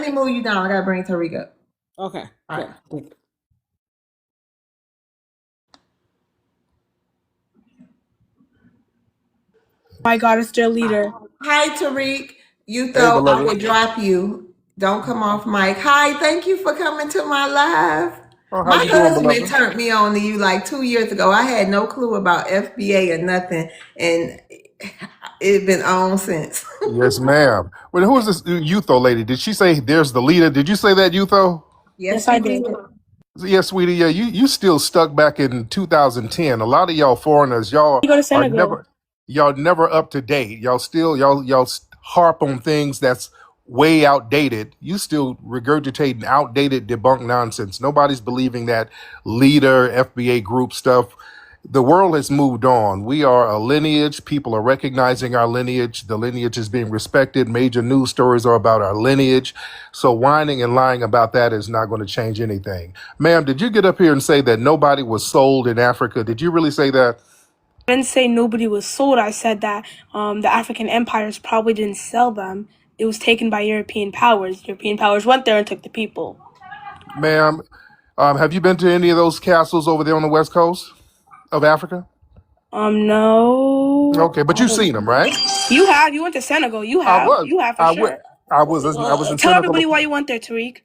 me move you down. I gotta bring Tariq up. Okay. All right. Good. My God, it's their leader. Hi, Tariq. You Hey, thought I would beloved. drop you. Don't come off mic. Hi, thank you for coming to my live. Oh, how My you doing, husband beloved? turned me on to you like 2 years ago. I had no clue about FBA or nothing, and it's been on since. Yes, ma'am. Well, who is this Youtho lady? Did she say there's the leader? Did you say that, Youtho? Yes, I you did. did. Yeah, sweetie. Yeah, you still stuck back in 2010. A lot of y'all foreigners, You go to are Senegal. never up to date. Y'all harp on things that's way outdated. You still regurgitating outdated, debunked nonsense. Nobody's believing that leader FBA group stuff. The world has moved on. We are a lineage. People are recognizing our lineage. The lineage is being respected. Major news stories are about our lineage. So whining and lying about that is not going to change anything. Ma'am, did you get up here and say that nobody was sold in Africa? Did you really say that? I didn't say nobody was sold. I said that the African empires probably didn't sell them. It was taken by European powers. European powers went there and took the people. Ma'am, have you been to any of those castles over there on the west coast of Africa? No. Okay, but you've seen them, right? You have. You went to Senegal. You I have. was. You have for I sure. was in Tell Senegal everybody why you went there, Tariq.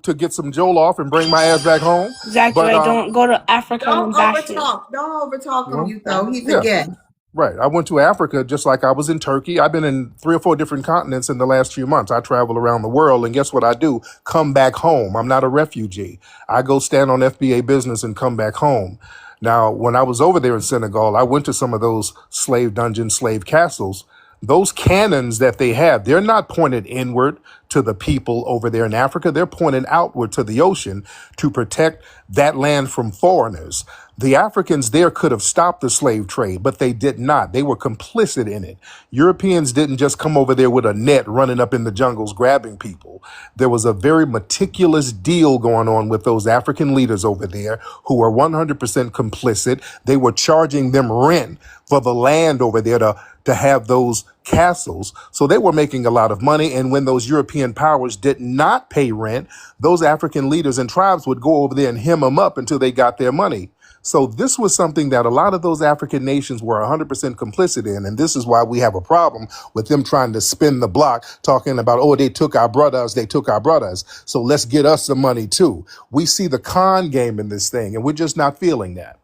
to get some Joel off and bring my ass back home. Exactly But right. Don't go to Africa Don't and bash it. overtalk. Don't overtalk him, Mhm. you though. He's a Yeah. guest. Right. I went to Africa just like I was in Turkey. I've been in 3 or 4 different continents in the last few months. I travel around the world, and guess what I do? Come back home. I'm not a refugee. I go stand on FBA business and come back home. Now, when I was over there in Senegal, I went to some of those slave dungeons, slave castles. Those cannons that they have, they're not pointed inward to the people over there in Africa. They're pointed outward to the ocean to protect that land from foreigners. The Africans there could have stopped the slave trade, but they did not. They were complicit in it. Europeans didn't just come over there with a net running up in the jungles grabbing people. There was a very meticulous deal going on with those African leaders over there who were 100% complicit. They were charging them rent for the land over there to have those castles. So they were making a lot of money. And when those European powers did not pay rent, those African leaders and tribes would go over there and hem them up until they got their money. So this was something that a lot of those African nations were 100% complicit in. And this is why we have a problem with them trying to spin the block, talking about, oh, they took our brothers. So let's get us some money too. We see the con game in this thing, and we're just not feeling that.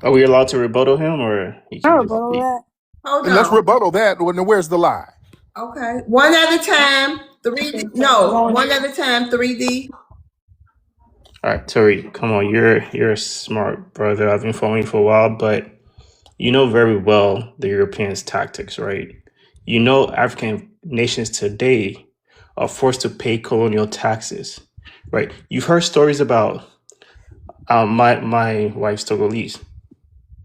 Are we allowed to rebuttal him, or he can just speak? Hold And let's on. rebuttal that. Where's the lie? Okay. One at a time. 3D. No, one at a time. 3D. All right, Tariq, come on. You're a smart brother. I've been following you for a while, but you know very well the Europeans' tactics, right? You know African nations today are forced to pay colonial taxes, right? You've heard stories about my wife's Togolese.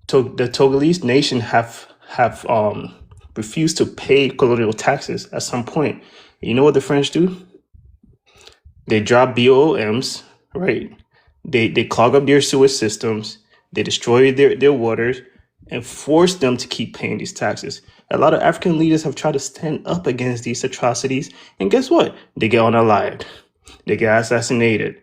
The Togolese nation have refused to pay colonial taxes at some point. You know what the French do? They drop BOMs, right? They clog up their sewage systems. They destroy their waters and force them to keep paying these taxes. A lot of African leaders have tried to stand up against these atrocities, and guess what? They get unalived. They get assassinated.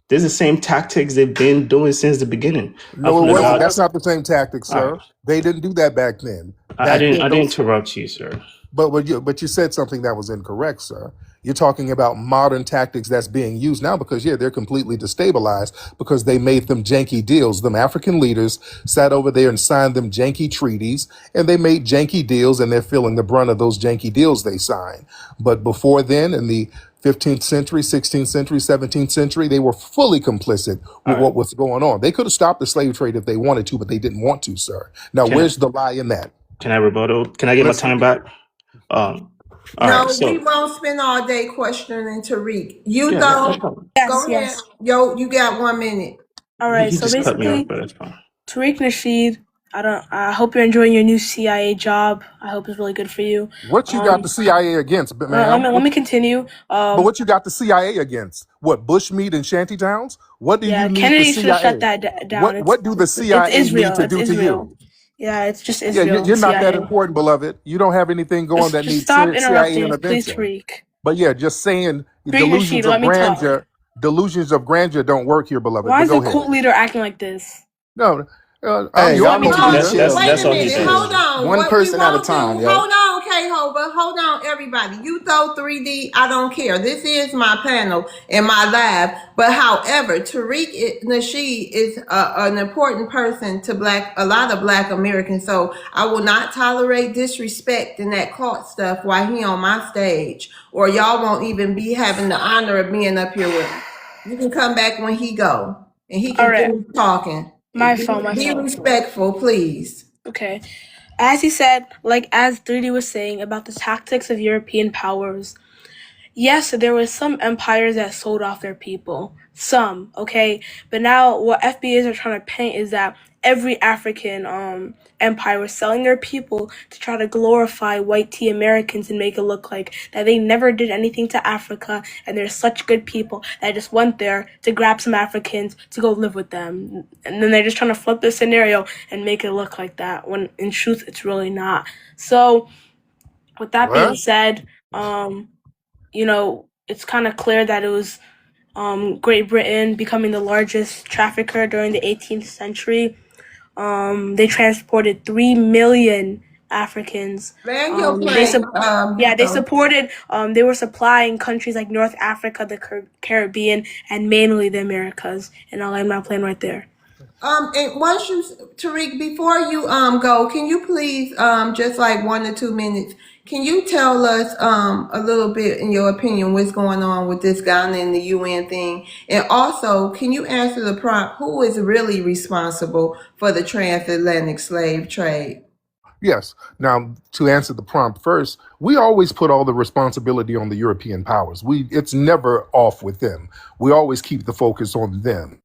This is the same tactics they've been doing since the beginning. No, it wasn't. That's not the same tactic, sir. Right. They didn't do that back then. I didn't interrupt you, sir. But you said something that was incorrect, sir. You're talking about modern tactics that's being used now because, they're completely destabilized because they made them janky deals. Them African leaders sat over there and signed them janky treaties, and they made janky deals, and they're feeling the brunt of those janky deals they signed. But before then, in the 15th century, 16th century, 17th century, they were fully complicit with what was going on. They could have stopped the slave trade if they wanted to, but they didn't want to, sir. Now, where's the lie in that? Can I rebuttal? Can I get my time back? We won't spend all day questioning Tariq. You go ahead. Yo, you got 1 minute. All right. You So just cut me basically, off, but that's fine. Tariq Nasheed. I hope you're enjoying your new CIA job. I hope it's really good for you. What you got the CIA against, man? Let me continue. But what you got the CIA against? What, bushmeat and shantytowns? What do you need Kennedy the should have CIA? shut that down. What do the CIA need to do to you? Yeah, it's just Yeah, Israel, you're not that CIA. important, beloved. You don't have anything going that Just needs stop CIA interrupting, please, intervention. Tariq. But yeah, just saying Tariq Nasheed, let me talk. delusions of grandeur don't work here, beloved. Why But is the go cult ahead. leader acting like this? No, I'm Hey, your y'all Let me need cult to be talk. leader. chill. Wait That's a all he minute. said. Hold on. One What we person at a won't do. time, Hold yo. on, K-Hova. Hold on, everybody. You throw 3D. I don't care. This is my panel in my lab. But however, Tariq Nasheed is an important person to a lot of Black Americans. So I will not tolerate disrespect and that cult stuff while he on my stage. Or y'all won't even be having the honor of being up here with him. You can come back when he go. And he All can right, finish talking. my fault, my Be fault. respectful, please. Okay. As he said, like as 3D was saying about the tactics of European powers, yes, there were some empires that sold off their people. Some, okay? But now what FBAs are trying to paint is that every African empire was selling their people to try to glorify white tea Americans and make it look like that they never did anything to Africa and they're such good people that just went there to grab some Africans to go live with them. And then they're just trying to flip the scenario and make it look like that when in truth it's really not. So with that being What? said, it's kind of clear that it was Great Britain becoming the largest trafficker during the 18th century. They transported 3 million Africans. Land your They plane. supported. They were supplying countries like North Africa, the Caribbean, and mainly the Americas. And I'll land my plane right there. And once you, Tariq, before you go, can you please just like 1 to 2 minutes, can you tell us a little bit in your opinion what's going on with this Ghana and the UN thing, and also can you answer the prompt: who is really responsible for the transatlantic slave trade? Yes. Now, to answer the prompt first, we always put all the responsibility on the European powers. It's never off with them. We always keep the focus on them.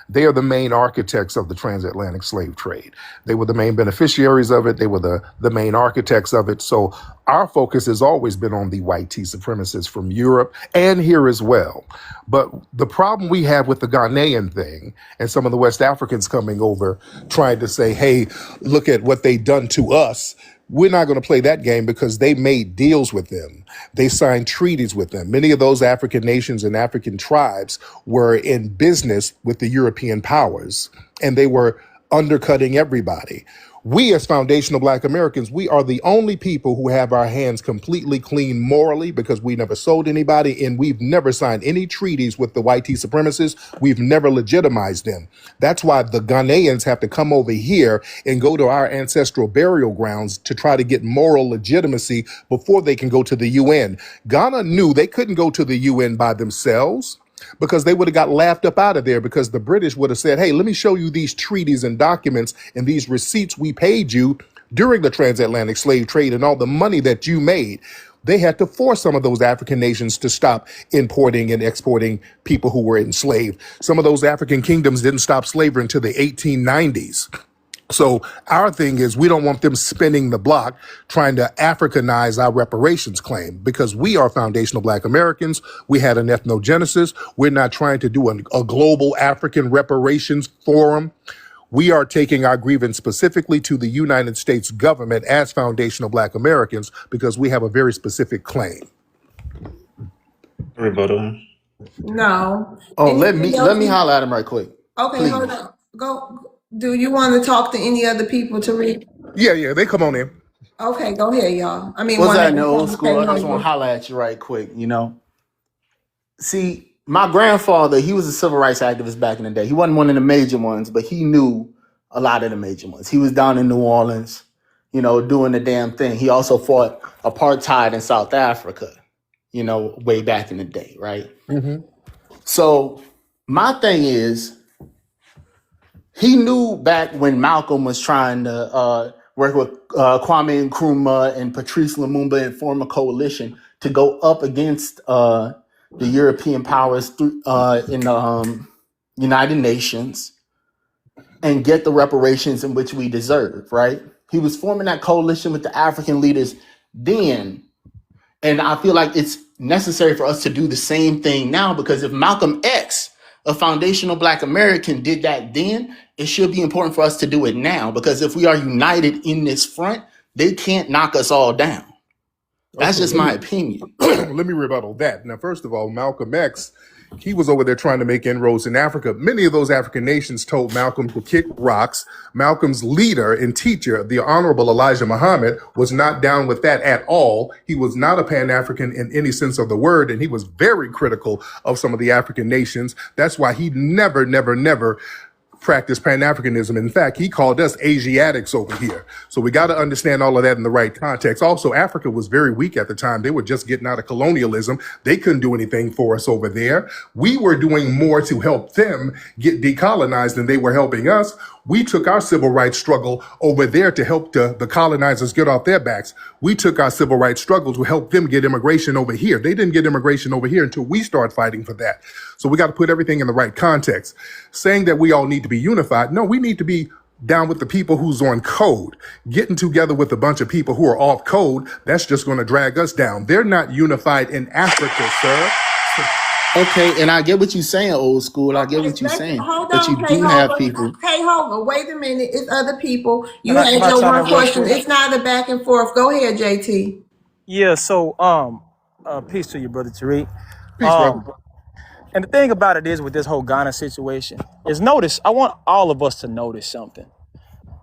They are the main architects of the transatlantic slave trade. They were the main beneficiaries of it. They were the main architects of it. So our focus has always been on the white tea supremacists from Europe and here as well. But the problem we have with the Ghanaian thing and some of the West Africans coming over trying to say, hey, look at what they done to us. We're not going to play that game because they made deals with them. They signed treaties with them. Many of those African nations and African tribes were in business with the European powers, and they were undercutting everybody. We, as foundational Black Americans, we are the only people who have our hands completely clean morally because we never sold anybody and we've never signed any treaties with the white tea supremacists. We've never legitimized them. That's why the Ghanaians have to come over here and go to our ancestral burial grounds to try to get moral legitimacy before they can go to the UN. Ghana knew they couldn't go to the UN by themselves, because they would have got laughed up out of there because the British would have said, hey, let me show you these treaties and documents and these receipts we paid you during the transatlantic slave trade and all the money that you made. They had to force some of those African nations to stop importing and exporting people who were enslaved. Some of those African kingdoms didn't stop slavery until the 1890s. So our thing is we don't want them spinning the block trying to Africanize our reparations claim because we are foundational Black Americans. We had an ethnogenesis. We're not trying to do a global African reparations forum. We are taking our grievance specifically to the United States government as foundational Black Americans because we have a very specific claim. Rebuttal. No. Oh, Anything let else? me holler at him right quick. Okay, Please. hold on. Go. Do you want to talk to any other people, Tariq? Yeah, they come on in. Okay, go ahead, y'all. I mean, What's one that at in a the old time. school? I just want to holler at you right quick, See, my grandfather, he was a civil rights activist back in the day. He wasn't one of the major ones, but he knew a lot of the major ones. He was down in New Orleans, doing the damn thing. He also fought apartheid in South Africa, way back in the day, right? Mm-hmm. So my thing is, he knew back when Malcolm was trying to work with Kwame Nkrumah and Patrice Lumumba and form a coalition to go up against the European powers in the United Nations and get the reparations in which we deserve, right? He was forming that coalition with the African leaders then. And I feel like it's necessary for us to do the same thing now because if Malcolm X a foundational Black American did that then, it should be important for us to do it now, because if we are united in this front, they can't knock us all down. That's Okay, just my opinion. let me rebuttal that. Now, first of all, Malcolm X, he was over there trying to make inroads in Africa. Many of those African nations told Malcolm to kick rocks. Malcolm's leader and teacher, the Honorable Elijah Muhammad, was not down with that at all. He was not a Pan-African in any sense of the word, and he was very critical of some of the African nations. That's why he never practice Pan-Africanism. In fact, he called us Asiatics over here. So we got to understand all of that in the right context. Also, Africa was very weak at the time. They were just getting out of colonialism. They couldn't do anything for us over there. We were doing more to help them get decolonized than they were helping us. We took our civil rights struggle over there to help the colonizers get off their backs. We took our civil rights struggle to help them get immigration over here. They didn't get immigration over here until we start fighting for that. So we got to put everything in the right context. Saying that we all need to be unified. No, we need to be down with the people who's on code. Getting together with a bunch of people who are off code, that's just going to drag us down. They're not unified in Africa, sir. Okay, and I get what you're saying, old school. I get what you're saying. Hold But on, you do have people. Hey, Hover, wait a minute. It's other people. You Can I, had can I your chime one in real question. quick? It's not a back and forth. Go ahead, JT. Yeah. So, peace to you, brother Tariq. Peace, brother. And the thing about it is, with this whole Ghana situation, is notice. I want all of us to notice something.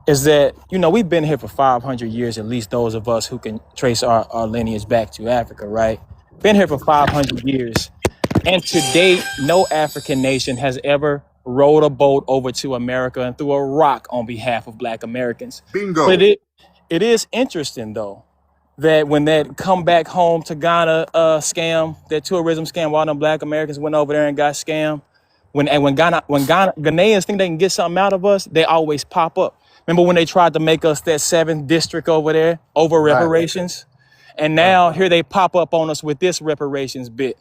Is that we've been here for 500 years, at least those of us who can trace our lineage back to Africa, right? Been here for 500 years. And to date, no African nation has ever rowed a boat over to America and threw a rock on behalf of Black Americans. Bingo. But it is interesting, though, that when that come back home to Ghana scam, that tourism scam, while them Black Americans went over there and got scammed, when Ghanaians think they can get something out of us, they always pop up. Remember when they tried to make us that 7th district over there over reparations? And now here they pop up on us with this reparations bit.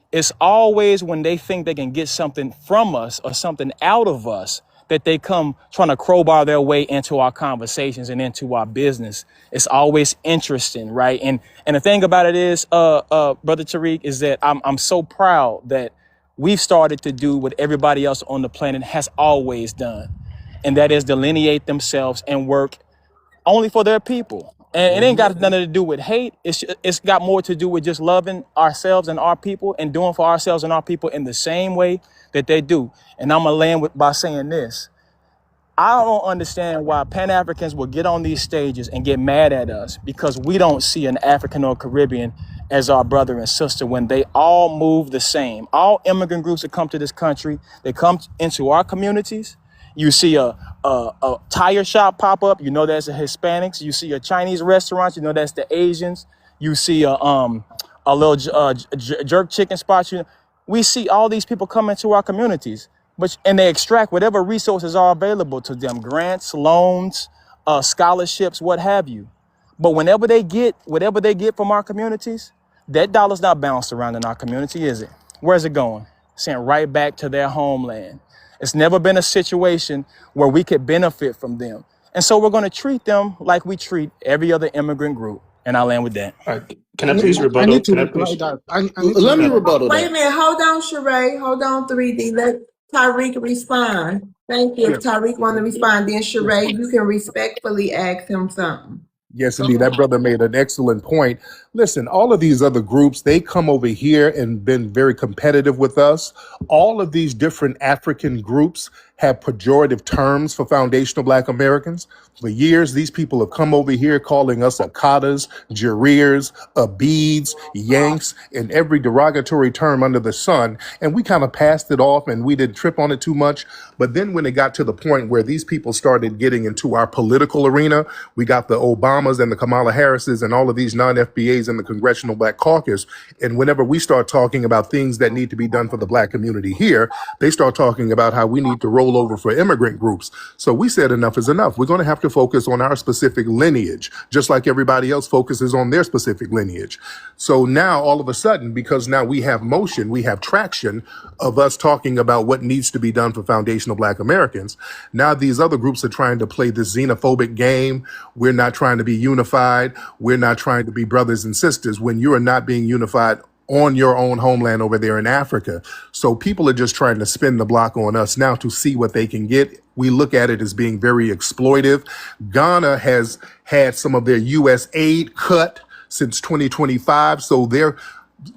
It's always when they think they can get something from us or something out of us that they come trying to crowbar their way into our conversations and into our business. It's always interesting, right? And the thing about it is, Brother Tariq, is that I'm so proud that we've started to do what everybody else on the planet has always done, and that is delineate themselves and work only for their people. And it ain't got nothing to do with hate. It's got more to do with just loving ourselves and our people and doing for ourselves and our people in the same way that they do. And I'm going to land by saying this. I don't understand why Pan-Africans will get on these stages and get mad at us because we don't see an African or Caribbean as our brother and sister when they all move the same. All immigrant groups that come to this country, they come into our communities. You see a tire shop pop up, that's the Hispanics. You see a Chinese restaurant, that's the Asians. You see a little jerk chicken spot. We see all these people come into our communities, and they extract whatever resources are available to them: grants, loans, scholarships, what have you. But whenever they get whatever they get from our communities, that dollar's not bounced around in our community, is it? Where's it going? Sent right back to their homeland. It's never been a situation where we could benefit from them. And so we're going to treat them like we treat every other immigrant group. And I'll land with that. All right. Can I please rebuttal? Can I please? Let me rebuttal Wait a that. minute. Hold on, Sheree. Hold on, 3D. Let Tariq respond. Thank you. If Tariq want to respond, then Sheree, you can respectfully ask him something. Yes, indeed. That brother made an excellent point. Listen, all of these other groups, they come over here and been very competitive with us. All of these different African groups have pejorative terms for foundational Black Americans. For years, these people have come over here calling us Akatas, Jareers, Abids, Yanks, and every derogatory term under the sun. And we kind of passed it off and we didn't trip on it too much. But then when it got to the point where these people started getting into our political arena, we got the Obamas and the Kamala Harrises and all of these non-FBAs in the Congressional Black Caucus. And whenever we start talking about things that need to be done for the Black community here, they start talking about how we need to roll over for immigrant groups. So we said enough is enough. We're going to have to focus on our specific lineage, just like everybody else focuses on their specific lineage. So now all of a sudden, because now we have motion, we have traction of us talking about what needs to be done for foundational Black Americans. Now these other groups are trying to play this xenophobic game. We're not trying to be unified. We're not trying to be brothers and sisters. When you are not being unified on your own homeland over there in Africa. So people are just trying to spin the block on us now to see what they can get. We look at it as being very exploitive. Ghana has had some of their U.S. aid cut since 2025, so they're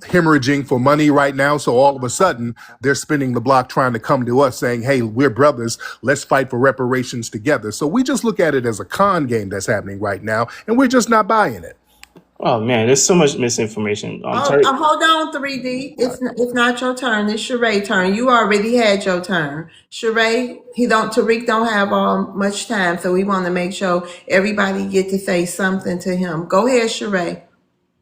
hemorrhaging for money right now. So all of a sudden, they're spinning the block trying to come to us saying, hey, we're brothers. Let's fight for reparations together. So we just look at it as a con game that's happening right now, and we're just not buying it. Oh man, there's so much misinformation. Oh, hold on, 3D. It's not your turn. It's Sheree's turn. You already had your turn. Sheree, Tariq don't have much time, so we want to make sure everybody get to say something to him. Go ahead, Sheree.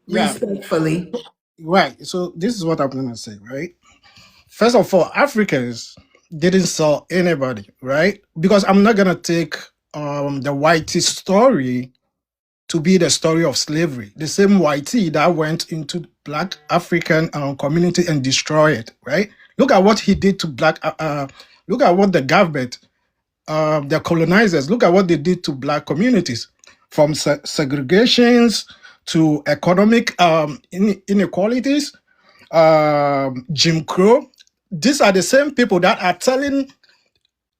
Yeah, Respectfully. right. So this is what I'm gonna say, right? First of all, Africans didn't sell anybody, right? Because I'm not gonna take the whitey story to be the story of slavery. The same whitey that went into black African community and destroyed it, right? Look at what he did to black. Look at what the government, the colonizers, look at what they did to black communities, from segregations to economic inequalities, Jim Crow. These are the same people that are telling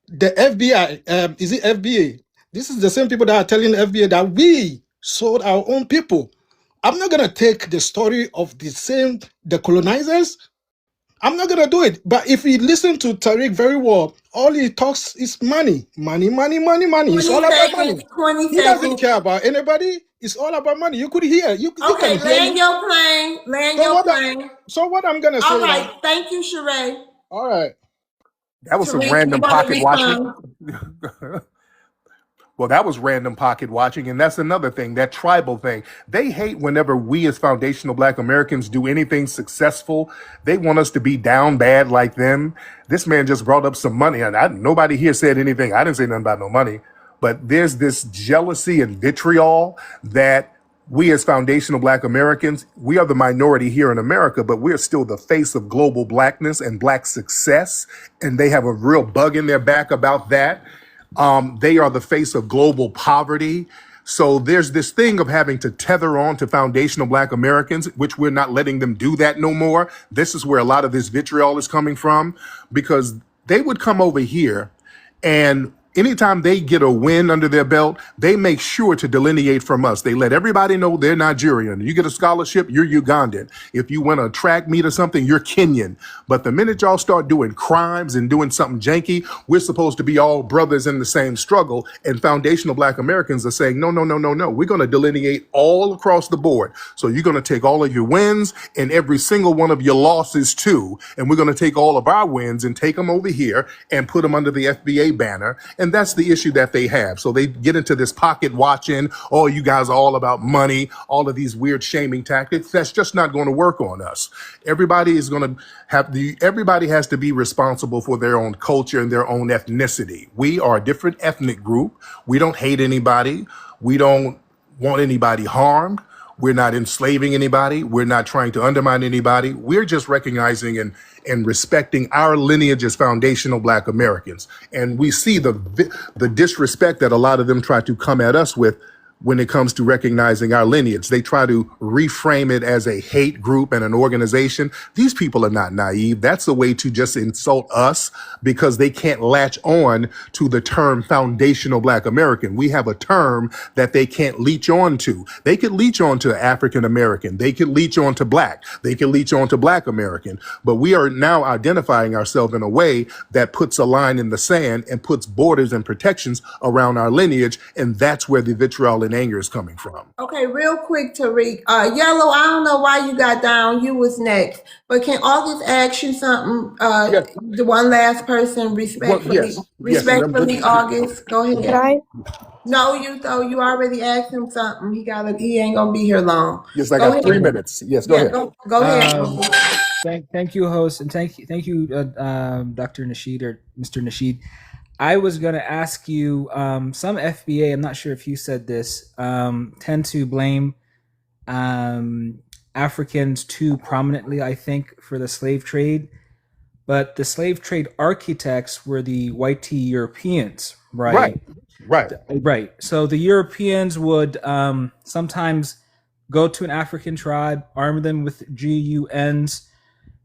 the FBI, is it FBA? This is the same people that are telling the FBA that we sold our own people. I'm not going to take the story of the colonizers. I'm not going to do it. But if you listen to Tariq very well, all he talks is money. Money, money, money, money. It's all about money. 20 He doesn't seconds. care about anybody. It's all about money. You could hear. You Okay, can hear land me. your plane. Land your plane. So what I'm going to say All right. now. Thank you, Sheree. All right. That was some Tariq, random you want to pocket watching. respond? Well, that was random pocket watching. And that's another thing, that tribal thing. They hate whenever we as foundational Black Americans do anything successful. They want us to be down bad like them. This man just brought up some money, and nobody here said anything. I didn't say nothing about no money. But there's this jealousy and vitriol that we as foundational Black Americans, we are the minority here in America, but we're still the face of global Blackness and Black success. And they have a real bug in their back about that. They are the face of global poverty. So there's this thing of having to tether on to foundational Black Americans, which we're not letting them do that no more. This is where a lot of this vitriol is coming from, because they would come over here and anytime they get a win under their belt, they make sure to delineate from us. They let everybody know they're Nigerian. You get a scholarship, you're Ugandan. If you win a track meet or something, you're Kenyan. But the minute y'all start doing crimes and doing something janky, we're supposed to be all brothers in the same struggle. And foundational Black Americans are saying, no, no, no, no, no. We're going to delineate all across the board. So you're going to take all of your wins and every single one of your losses too. And we're going to take all of our wins and take them over here and put them under the FBA banner. And that's the issue that they have. So they get into this pocket watching, oh, you guys are all about money, all of these weird shaming tactics. That's just not going to work on us. Everybody has to be responsible for their own culture and their own ethnicity. We are a different ethnic group. We don't hate anybody. We don't want anybody harmed. We're not enslaving anybody. We're not trying to undermine anybody. We're just recognizing and respecting our lineage as foundational Black Americans. And we see the disrespect that a lot of them try to come at us with when it comes to recognizing our lineage. They try to reframe it as a hate group and an organization. These people are not naive. That's a way to just insult us because they can't latch on to the term foundational Black American. We have a term that they can't leech on to. They could leech on to African American. They could leech on to Black. They could leech on to Black American. But we are now identifying ourselves in a way that puts a line in the sand and puts borders and protections around our lineage. And that's where the vitriol and anger is coming from. Okay, real quick, Tariq. Yellow, I don't know why you got down. You was next. But can August ask you something? Yes. The one last person, respectfully. Well, yes. Respectfully, Yes. August. Go ahead. Can I? No, you already asked him something. He ain't gonna be here long. Yes, I Go got ahead. 3 minutes. Yes, go ahead. Go ahead. Thank you, host, and thank you, Dr. Nasheed or Mr. Nasheed. I was going to ask you, some FBA, I'm not sure if you said this, tend to blame Africans too prominently, I think, for the slave trade. But the slave trade architects were the white Europeans, right? Right. So the Europeans would sometimes go to an African tribe, arm them with GUNs,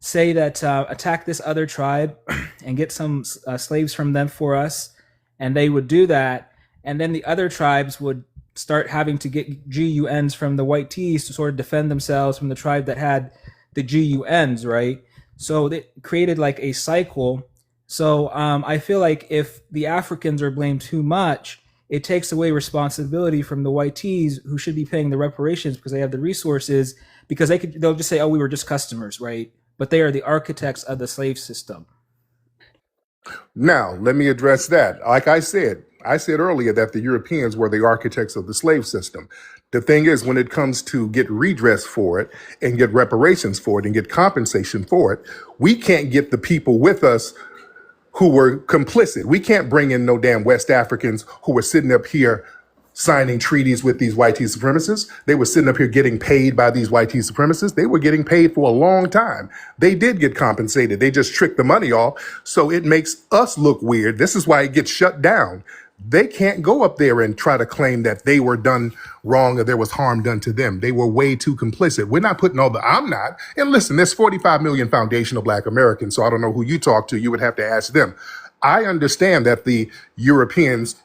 say that attack this other tribe and get some slaves from them for us, and they would do that, and then the other tribes would start having to get GUNs from the white T's to sort of defend themselves from the tribe that had the GUNs, right? So it created like a cycle. So I feel like if the Africans are blamed too much, it takes away responsibility from the white T's who should be paying the reparations because they have the resources, because they'll just say, oh, we were just customers, right? But they are the architects of the slave system. Now, let me address that. Like I said earlier that the Europeans were the architects of the slave system. The thing is, when it comes to get redress for it and get reparations for it and get compensation for it, we can't get the people with us who were complicit. We can't bring in no damn West Africans who were sitting up here signing treaties with these white T supremacists. They were sitting up here getting paid by these white T supremacists. They were getting paid for a long time. They did get compensated. They just tricked the money off. So it makes us look weird. This is why it gets shut down. They can't go up there and try to claim that they were done wrong or there was harm done to them. They were way too complicit. We're not putting I'm not. And listen, there's 45 million foundational Black Americans, so I don't know who you talk to. You would have to ask them. I understand that the Europeans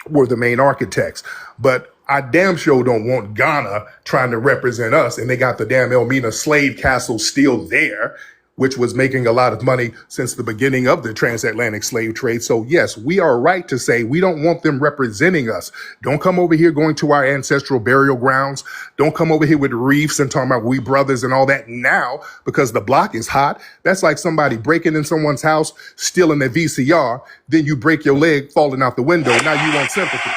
were the main architects, but I damn sure don't want Ghana trying to represent us, and they got the damn Elmina slave castle still there, which was making a lot of money since the beginning of the transatlantic slave trade. So yes, we are right to say we don't want them representing us. Don't come over here going to our ancestral burial grounds. Don't come over here with reefs and talking about we brothers and all that now because the block is hot. That's like somebody breaking in someone's house, stealing their VCR, then you break your leg falling out the window. Now you want sympathy.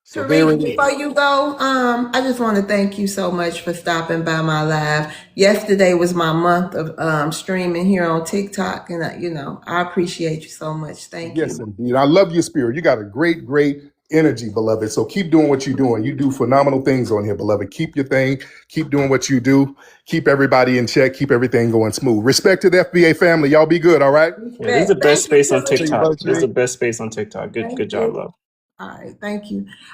So there Tariq, it is. before you go, I just want to thank you so much for stopping by my live. Yesterday was my month of streaming here on TikTok, and I appreciate you so much. Thank Yes, you. indeed. I love your spirit. You got a great, great energy, beloved. So keep doing what you're doing. You do phenomenal things on here, beloved. Keep your thing. Keep doing what you do. Keep everybody in check. Keep everything going smooth. Respect to the FBA family. Y'all be good, all right? Yeah, this is the best Thank you, space on Tariq. TikTok. This is the best space on TikTok. Good Thank job, you. love. All right, thank you.